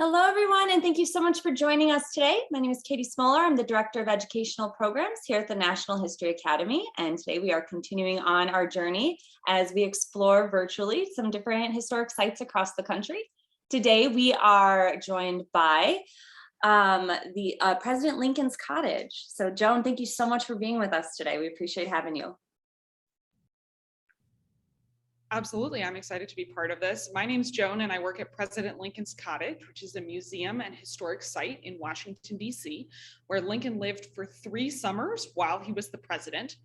Hello, everyone, and thank you so much for joining us today. My name is Katie Smoller. I'm the Director of Educational Programs here at the National History Academy, and today we are continuing on our journey as we explore virtually some different historic sites across the country. Today, we are joined by President Lincoln's Cottage. So, Joan, thank you so much for being with us today. We appreciate having you. Absolutely. I'm excited to be part of this. My name's Joan, and I work at President Lincoln's Cottage, which is a museum and historic site in Washington, D.C., where Lincoln lived for 3 summers while he was the president.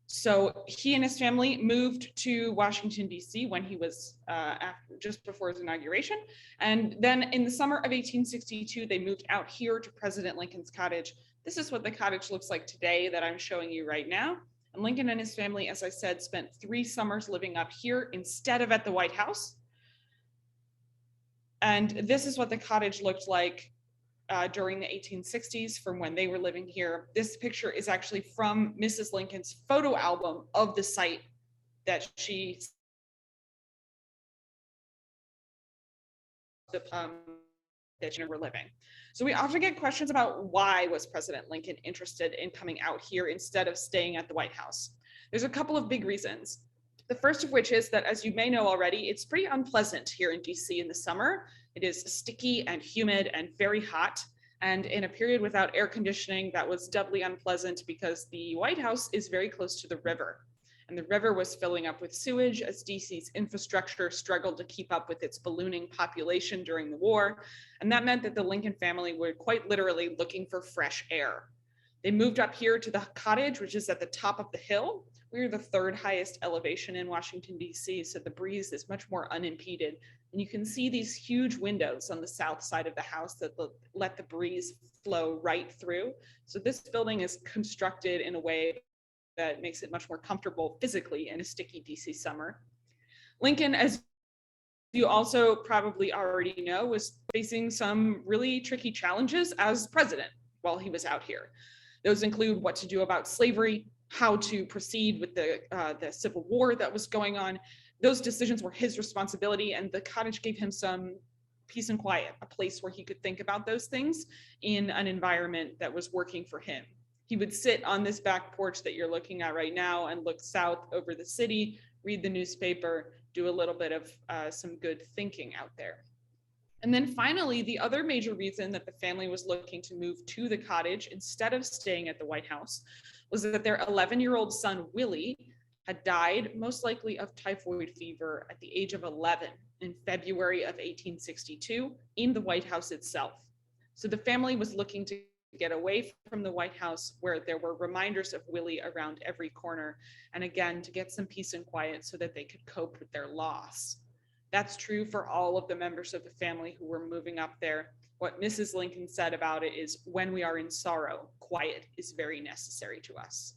So he and his family moved to Washington, D.C. when he was just before his inauguration. And then in the summer of 1862, they moved out here to President Lincoln's Cottage. This is what the cottage looks like today that I'm showing you right now. And Lincoln and his family, as I said, spent 3 summers living up here instead of at the White House. And this is what the cottage looked like during the 1860s from when they were living here. This picture is actually from Mrs. Lincoln's photo album of the site that she were living. So we often get questions about why was President Lincoln interested in coming out here instead of staying at the White House. There's a couple of big reasons. The first of which is that, as you may know already, it's pretty unpleasant here in DC in the summer. It is sticky and humid and very hot. And in a period without air conditioning, that was doubly unpleasant because the White House is very close to the river. And the river was filling up with sewage as DC's infrastructure struggled to keep up with its ballooning population during the war. And that meant that the Lincoln family were quite literally looking for fresh air. They moved up here to the cottage, which is at the top of the hill. We're the 3rd highest elevation in Washington, D.C., so the breeze is much more unimpeded. And you can see these huge windows on the south side of the house that let the breeze flow right through. So this building is constructed in a way that makes it much more comfortable physically in a sticky DC summer. Lincoln, as you also probably already know, was facing some really tricky challenges as president while he was out here. Those include what to do about slavery, how to proceed with the Civil War that was going on. Those decisions were his responsibility, and the cottage gave him some peace and quiet, a place where he could think about those things in an environment that was working for him. He would sit on this back porch that you're looking at right now and look south over the city, read the newspaper, do a little bit of some good thinking out there. And then finally, the other major reason that the family was looking to move to the cottage instead of staying at the White House was that their 11-year-old son, Willie, had died, most likely of typhoid fever, at the age of 11 in February of 1862 in the White House itself. So the family was looking to get away from the White House, where there were reminders of Willie around every corner, and again, to get some peace and quiet so that they could cope with their loss. That's true for all of the members of the family who were moving up there. What Mrs. Lincoln said about it is, when we are in sorrow, quiet is very necessary to us.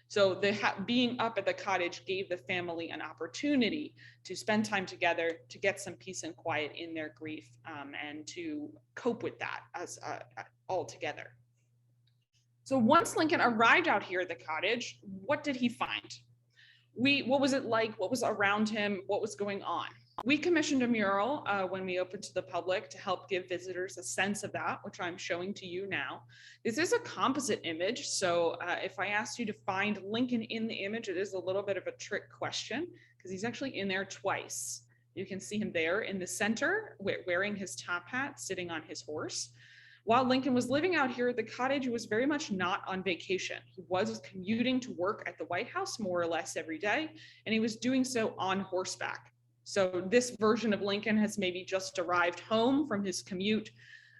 So being up at the cottage gave the family an opportunity to spend time together, to get some peace and quiet in their grief, and to cope with that as all together. So once Lincoln arrived out here at the cottage, what did he find? What was it like? What was around him? What was going on? We commissioned a mural when we opened to the public to help give visitors a sense of that, which I'm showing to you now. This is a composite image, so if I asked you to find Lincoln in the image, it is a little bit of a trick question because he's actually in there twice. You can see him there in the center, wearing his top hat, sitting on his horse. While Lincoln was living out here, the cottage was very much not on vacation. He was commuting to work at the White House more or less every day, and he was doing so on horseback. So this version of Lincoln has maybe just arrived home from his commute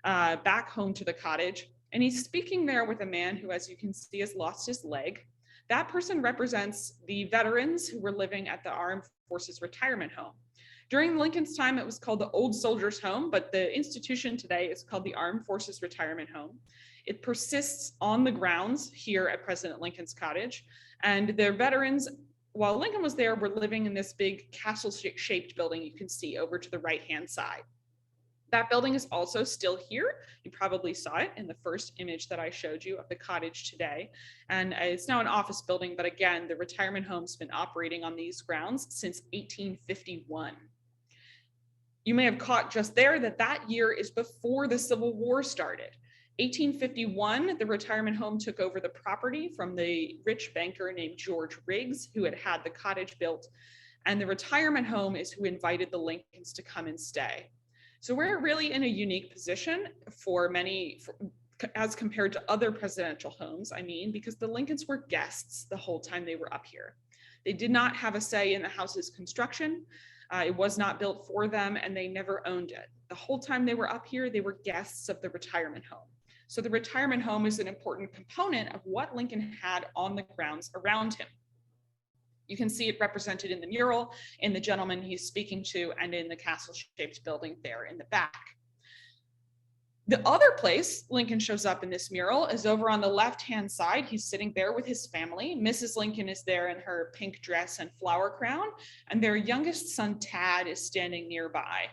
back home to the cottage, and he's speaking there with a man who, as you can see, has lost his leg. That person represents the veterans who were living at the Armed Forces Retirement Home. During Lincoln's time, it was called the Old Soldiers' Home, but the institution today is called the Armed Forces Retirement Home. It persists on the grounds here at President Lincoln's Cottage, and their veterans, while Lincoln was there, were living in this big castle-shaped building you can see over to the right-hand side. That building is also still here. You probably saw it in the first image that I showed you of the cottage today. And it's now an office building, but again, the retirement home's been operating on these grounds since 1851. You may have caught just there that that year is before the Civil War started. 1851, the retirement home took over the property from the rich banker named George Riggs, who had the cottage built. And the retirement home is who invited the Lincolns to come and stay. So we're really in a unique position as compared to other presidential homes, because the Lincolns were guests the whole time they were up here. They did not have a say in the house's construction. It was not built for them, and they never owned it. The whole time they were up here, they were guests of the retirement home. So the retirement home is an important component of what Lincoln had on the grounds around him. You can see it represented in the mural, in the gentleman he's speaking to, and in the castle-shaped building there in the back. The other place Lincoln shows up in this mural is over on the left-hand side. He's sitting there with his family. Mrs. Lincoln is there in her pink dress and flower crown, and their youngest son, Tad, is standing nearby.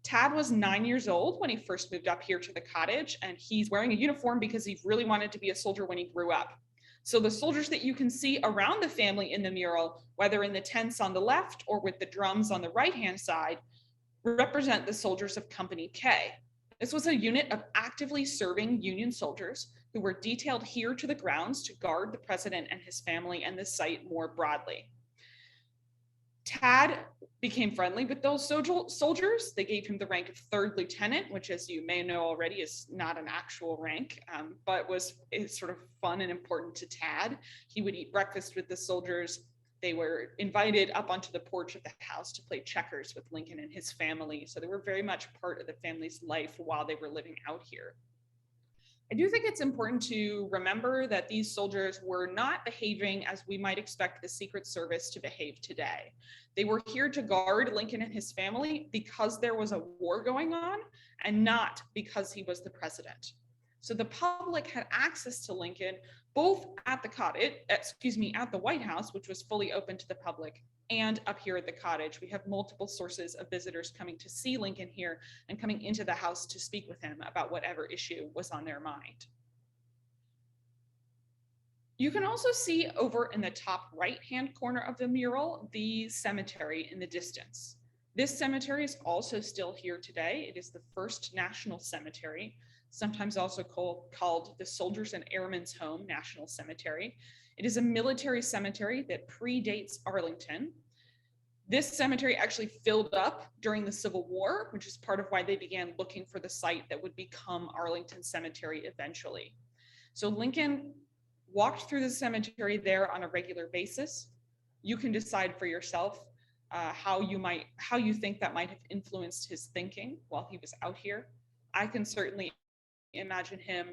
Tad was 9 years old when he first moved up here to the cottage, and he's wearing a uniform because he really wanted to be a soldier when he grew up. So the soldiers that you can see around the family in the mural, whether in the tents on the left or with the drums on the right-hand side, represent the soldiers of Company K. This was a unit of actively serving Union soldiers who were detailed here to the grounds to guard the president and his family and the site more broadly. Tad became friendly with those soldiers. They gave him the rank of third lieutenant, which, as you may know already, is not an actual rank, but is sort of fun and important to Tad. He would eat breakfast with the soldiers. They were invited up onto the porch of the house to play checkers with Lincoln and his family. So they were very much part of the family's life while they were living out here. I do think it's important to remember that these soldiers were not behaving as we might expect the Secret Service to behave today. They were here to guard Lincoln and his family because there was a war going on and not because he was the president. So the public had access to Lincoln both at the White House, which was fully open to the public, and up here at the cottage. We have multiple sources of visitors coming to see Lincoln here and coming into the house to speak with him about whatever issue was on their mind. You can also see over in the top right-hand corner of the mural, the cemetery in the distance. This cemetery is also still here today. It is the First National Cemetery, sometimes also called the Soldiers and Airmen's Home National Cemetery. It is a military cemetery that predates Arlington. This cemetery actually filled up during the Civil War, which is part of why they began looking for the site that would become Arlington Cemetery eventually. So Lincoln walked through the cemetery there on a regular basis. You can decide for yourself how you think that might have influenced his thinking while he was out here. I can certainly imagine him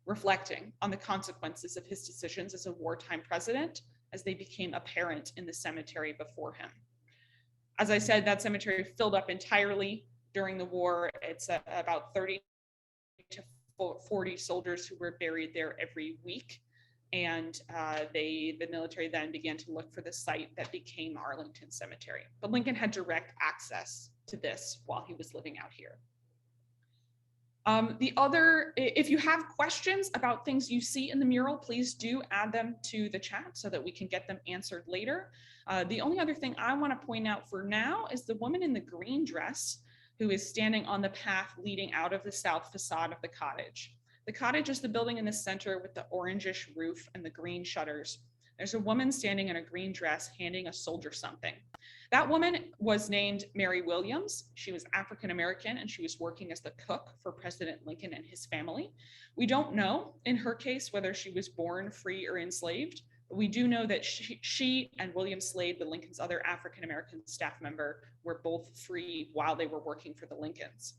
reflecting on the consequences of his decisions as a wartime president as they became apparent in the cemetery before him. As I said, that cemetery filled up entirely during the war. It's about 30 to 40 soldiers who were buried there every week. And the military then began to look for the site that became Arlington Cemetery. But Lincoln had direct access to this while he was living out here. If you have questions about things you see in the mural, please do add them to the chat so that we can get them answered later. The only other thing I want to point out for now is the woman in the green dress who is standing on the path leading out of the south facade of the cottage. The cottage is the building in the center with the orangish roof and the green shutters. There's a woman standing in a green dress handing a soldier something. That woman was named Mary Williams. She was African American and she was working as the cook for President Lincoln and his family. We don't know in her case whether she was born free or enslaved, but we do know that she and William Slade, the Lincoln's other African American staff member, were both free while they were working for the Lincolns.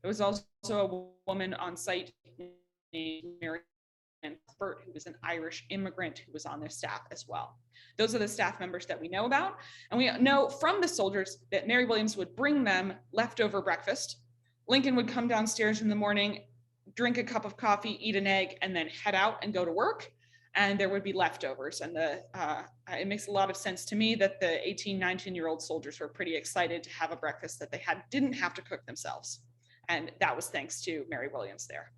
There was also a woman on site named Mary Burt, who was an Irish immigrant who was on their staff as well. Those are the staff members that we know about. And we know from the soldiers that Mary Williams would bring them leftover breakfast. Lincoln would come downstairs in the morning, drink a cup of coffee, eat an egg, and then head out and go to work. And there would be leftovers. And it makes a lot of sense to me that the 18, 19-year-old soldiers were pretty excited to have a breakfast that they didn't have to cook themselves. And that was thanks to Mary Williams there.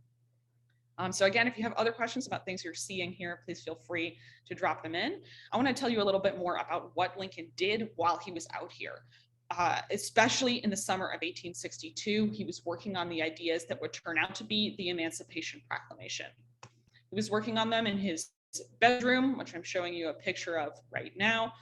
So again, if you have other questions about things you're seeing here, please feel free to drop them in. I want to tell you a little bit more about what Lincoln did while he was out here. especially in the summer of 1862, he was working on the ideas that would turn out to be the Emancipation Proclamation. He was working on them in his bedroom, which I'm showing you a picture of right now.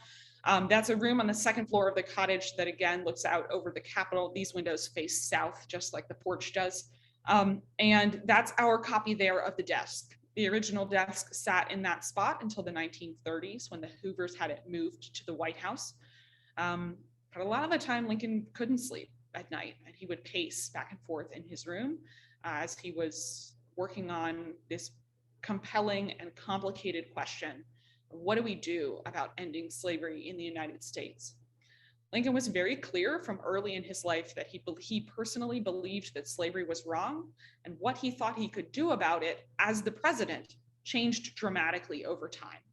That's a room on the second floor of the cottage that again looks out over the Capitol. These windows face south, just like the porch does. And that's our copy there of the desk. The original desk sat in that spot until the 1930s when the Hoovers had it moved to the White House. But a lot of the time, Lincoln couldn't sleep at night, and he would pace back and forth in his room as he was working on this compelling and complicated question: what do we do about ending slavery in the United States? Lincoln was very clear from early in his life that he personally believed that slavery was wrong, and what he thought he could do about it as the president changed dramatically over time.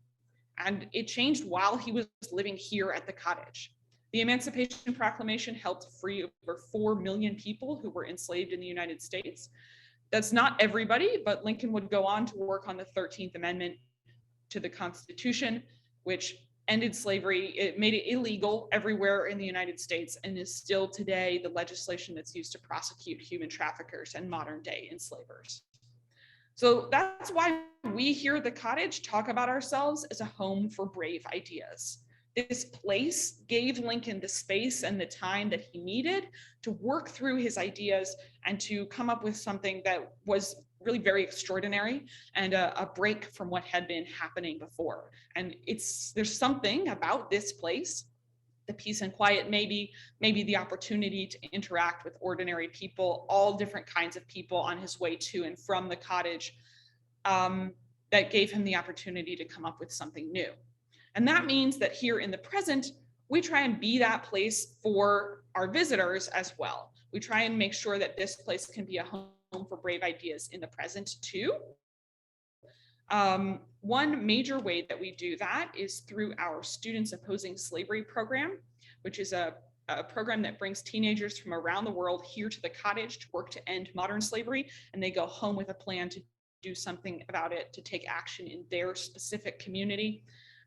And it changed while he was living here at the cottage. The Emancipation Proclamation helped free over 4 million people who were enslaved in the United States. That's not everybody, but Lincoln would go on to work on the 13th Amendment to the Constitution, which ended slavery. It made it illegal everywhere in the United States and is still today the legislation that's used to prosecute human traffickers and modern day enslavers. So that's why we here at the cottage talk about ourselves as a home for brave ideas. This place gave Lincoln the space and the time that he needed to work through his ideas and to come up with something that was really very extraordinary and a break from what had been happening before. And there's something about this place, the peace and quiet, maybe the opportunity to interact with ordinary people, all different kinds of people on his way to and from the cottage, that gave him the opportunity to come up with something new. And that means that here in the present, we try and be that place for our visitors as well. We try and make sure that this place can be a home for brave ideas in the present too. One major way that we do that is through our Students Opposing Slavery program, which is a program that brings teenagers from around the world here to the cottage to work to end modern slavery, and they go home with a plan to do something about it, to take action in their specific community.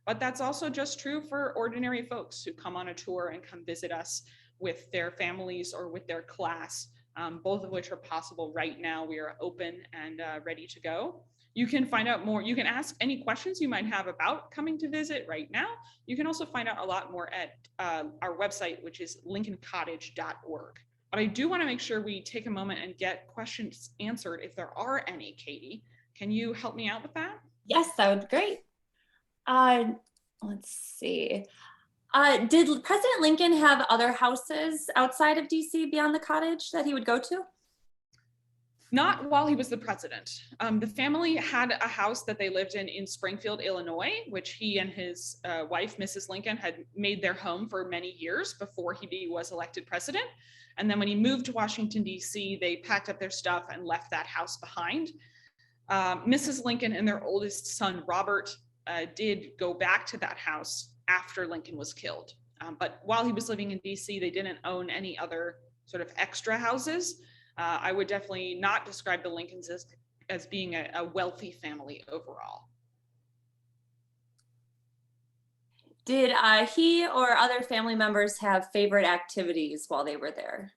But that's also just true for ordinary folks who come on a tour and come visit us with their families or with their class, both of which are possible right now. We are open and ready to go. You can find out more. You can ask any questions you might have about coming to visit right now. You can also find out a lot more at our website, which is lincolncottage.org. But I do want to make sure we take a moment and get questions answered if there are any. Katie, can you help me out with that? Yes, that would be great. Let's see. Did President Lincoln have other houses outside of DC beyond the cottage that he would go to? Not while he was the president. The family had a house that they lived in Springfield, Illinois, which he and his wife, Mrs. Lincoln, had made their home for many years before he was elected president. And then when he moved to Washington, D.C., they packed up their stuff and left that house behind. Mrs. Lincoln and their oldest son, Robert, did go back to that house after Lincoln was killed. But while he was living in DC, they didn't own any other sort of extra houses. I would definitely not describe the Lincolns as being a wealthy family overall. Did he or other family members have favorite activities while they were there?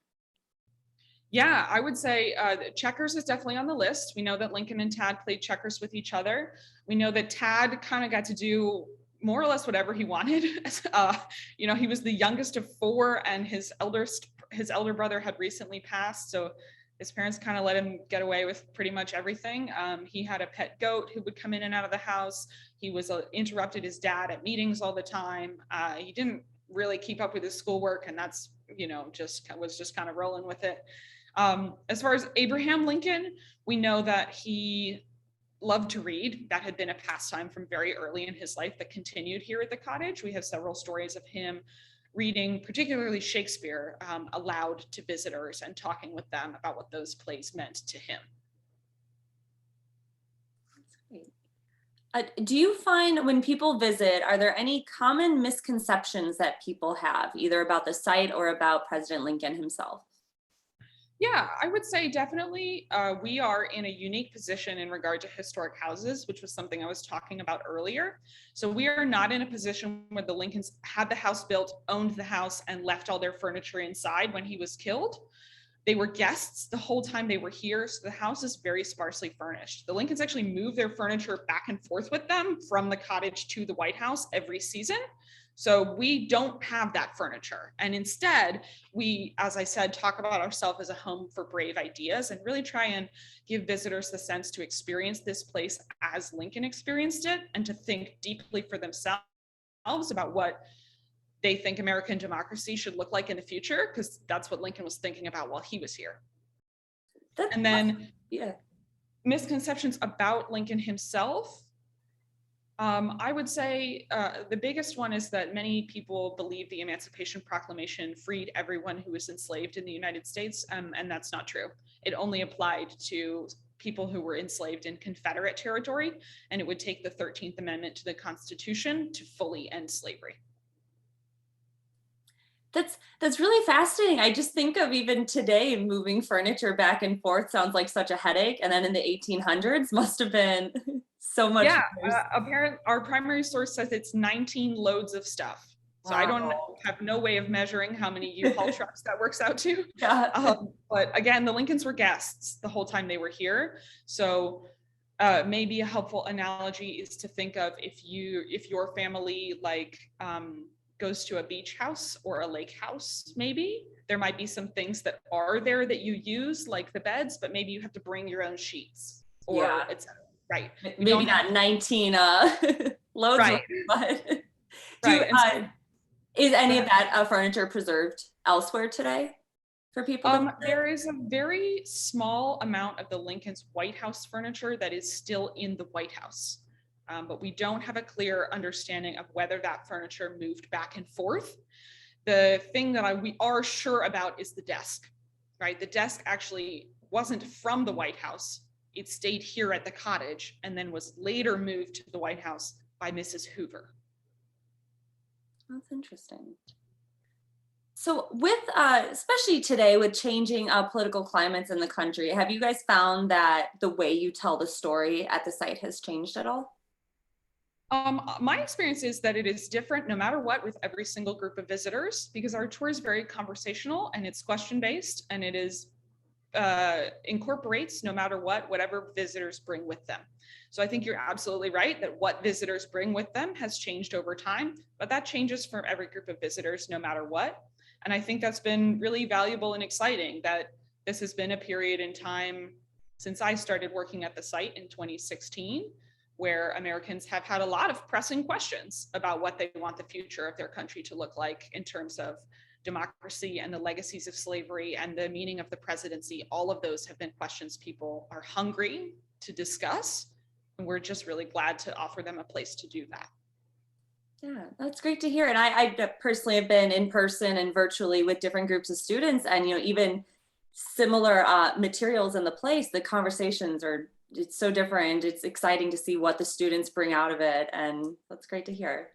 Yeah, I would say checkers is definitely on the list. We know that Lincoln and Tad played checkers with each other. We know that Tad kind of got to do more or less whatever he wanted. He was the youngest of 4, and his elder brother had recently passed. So his parents kind of let him get away with pretty much everything. He had a pet goat who would come in and out of the house. He interrupted his dad at meetings all the time. He didn't really keep up with his schoolwork, and that's, was just kind of rolling with it. As far as Abraham Lincoln, we know that he loved to read. That had been a pastime from very early in his life that continued here at the cottage. We have several stories of him reading, particularly Shakespeare, aloud to visitors and talking with them about what those plays meant to him. That's great. Do you find when people visit, are there any common misconceptions that people have, either about the site or about President Lincoln himself? Yeah, I would say definitely we are in a unique position in regard to historic houses, which was something I was talking about earlier. So we are not in a position where the Lincolns had the house built, owned the house, and left all their furniture inside when he was killed. They were guests the whole time they were here, so the house is very sparsely furnished. The Lincolns actually moved their furniture back and forth with them from the cottage to the White House every season. So we don't have that furniture. And instead, we, as I said, talk about ourselves as a home for brave ideas and really try and give visitors the sense to experience this place as Lincoln experienced it and to think deeply for themselves about what they think American democracy should look like in the future, because that's what Lincoln was thinking about while he was here. That, And then yeah. misconceptions about Lincoln himself. I would say the biggest one is that many people believe the Emancipation Proclamation freed everyone who was enslaved in the United States, and that's not true. It only applied to people who were enslaved in Confederate territory, and it would take the 13th Amendment to the Constitution to fully end slavery. That's really fascinating. I just think of even today moving furniture back and forth sounds like such a headache. And then in the 1800s must have been so much Yeah, worse. apparently our primary source says it's 19 loads of stuff. So I don't Wow. have no way of measuring how many U-Haul trucks that works out to. Yeah. But again, the Lincolns were guests the whole time they were here. So maybe a helpful analogy is to think of if your family goes to a beach house or a lake house, maybe there might be some things that are there that you use, like the beds, but maybe you have to bring your own sheets Yeah. or etc. Right. We Maybe don't have not 19 loads, right, but do right. And so is any of that furniture preserved elsewhere today for people to visit? there is a very small amount of the Lincoln's White House furniture that is still in the White House. But we don't have a clear understanding of whether that furniture moved back and forth. The thing that we are sure about is the desk, right? The desk actually wasn't from the White House. It stayed here at the cottage and then was later moved to the White House by Mrs. Hoover. That's interesting. So with, especially today with changing political climates in the country, have you guys found that the way you tell the story at the site has changed at all? My experience is that it is different no matter what with every single group of visitors, because our tour is very conversational and it's question based, and it is incorporates no matter what, whatever visitors bring with them. So I think you're absolutely right that what visitors bring with them has changed over time, but that changes for every group of visitors no matter what. And I think that's been really valuable and exciting that this has been a period in time since I started working at the site in 2016, where Americans have had a lot of pressing questions about what they want the future of their country to look like in terms of democracy and the legacies of slavery and the meaning of the presidency. All of those have been questions people are hungry to discuss. And we're just really glad to offer them a place to do that. Yeah, that's great to hear. And I personally have been in person and virtually with different groups of students, and even similar materials in the place. The conversations are it's so different. It's exciting to see what the students bring out of it, and that's great to hear.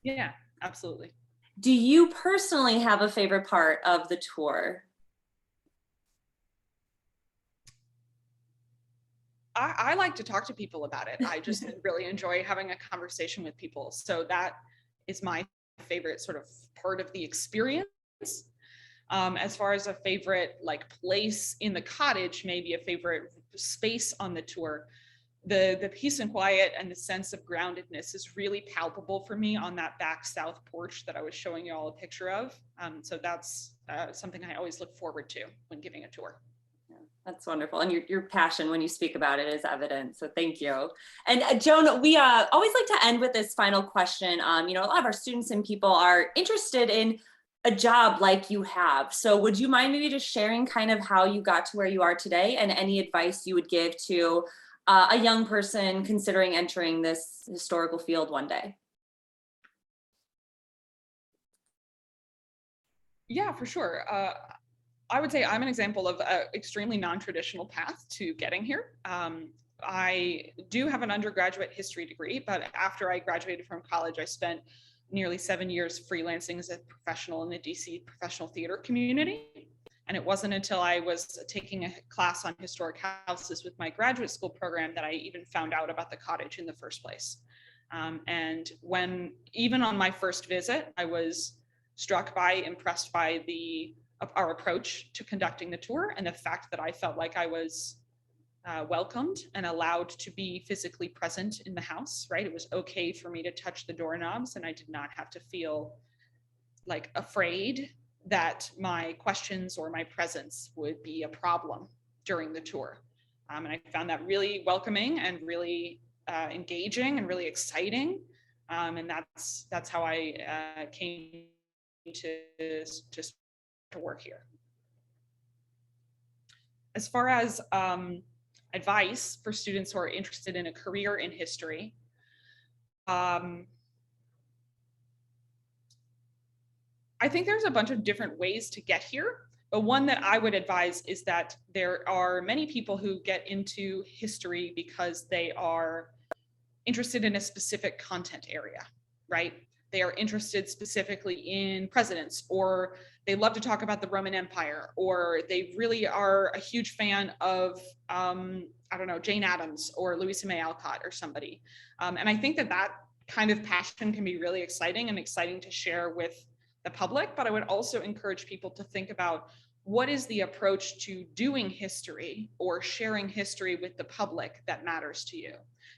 Yeah, absolutely. Do you personally have a favorite part of the tour? I like to talk to people about it. I just really enjoy having a conversation with people. So that is my favorite sort of part of the experience. As far as a favorite place in the cottage, maybe a favorite space on the tour, the peace and quiet and the sense of groundedness is really palpable for me on that back south porch that I was showing you all a picture of. So that's something I always look forward to when giving a tour. That's wonderful. And your passion when you speak about it is evident. So thank you. And Joan, we always like to end with this final question. A lot of our students and people are interested in a job like you have. So would you mind maybe just sharing kind of how you got to where you are today and any advice you would give to a young person considering entering this historical field one day? Yeah, for sure. I would say I'm an example of an extremely non-traditional path to getting here. I do have an undergraduate history degree, but after I graduated from college, I spent nearly 7 years freelancing as a professional in the DC professional theater community. And it wasn't until I was taking a class on historic houses with my graduate school program that I even found out about the cottage in the first place. And when, even on my first visit, I was impressed by our approach to conducting the tour, and the fact that I felt like I was welcomed and allowed to be physically present in the house, right? It was okay for me to touch the doorknobs, and I did not have to feel like afraid that my questions or my presence would be a problem during the tour. And I found that really welcoming and really engaging and really exciting. And that's how I came to work here. As far as advice for students who are interested in a career in history, I think there's a bunch of different ways to get here, but one that I would advise is that there are many people who get into history because they are interested in a specific content area, right? They are interested specifically in presidents, or they love to talk about the Roman Empire, or they really are a huge fan of, I don't know, Jane Addams or Louisa May Alcott or somebody. And I think that kind of passion can be really exciting and exciting to share with the public, but I would also encourage people to think about what is the approach to doing history or sharing history with the public that matters to you.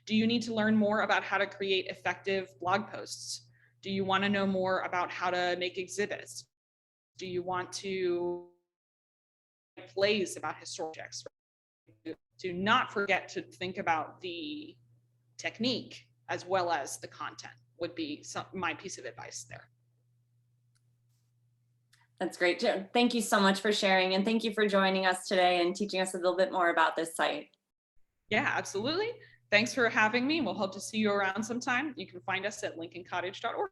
Do you need to learn more about how to create effective blog posts? Do you want to know more about how to make exhibits? Do you want to write plays about historic objects? Do not forget to think about the technique as well as the content would be my piece of advice there. That's great. Thank you so much for sharing, and thank you for joining us today and teaching us a little bit more about this site. Yeah, absolutely. Thanks for having me. We'll hope to see you around sometime. You can find us at lincolncottage.org.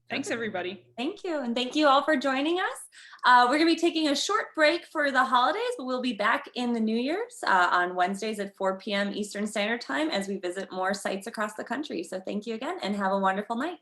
Thanks, everybody. Thank you. And thank you all for joining us. We're going to be taking a short break for the holidays, but we'll be back in the New Year's on Wednesdays at 4 p.m. Eastern Standard Time as we visit more sites across the country. So thank you again and have a wonderful night.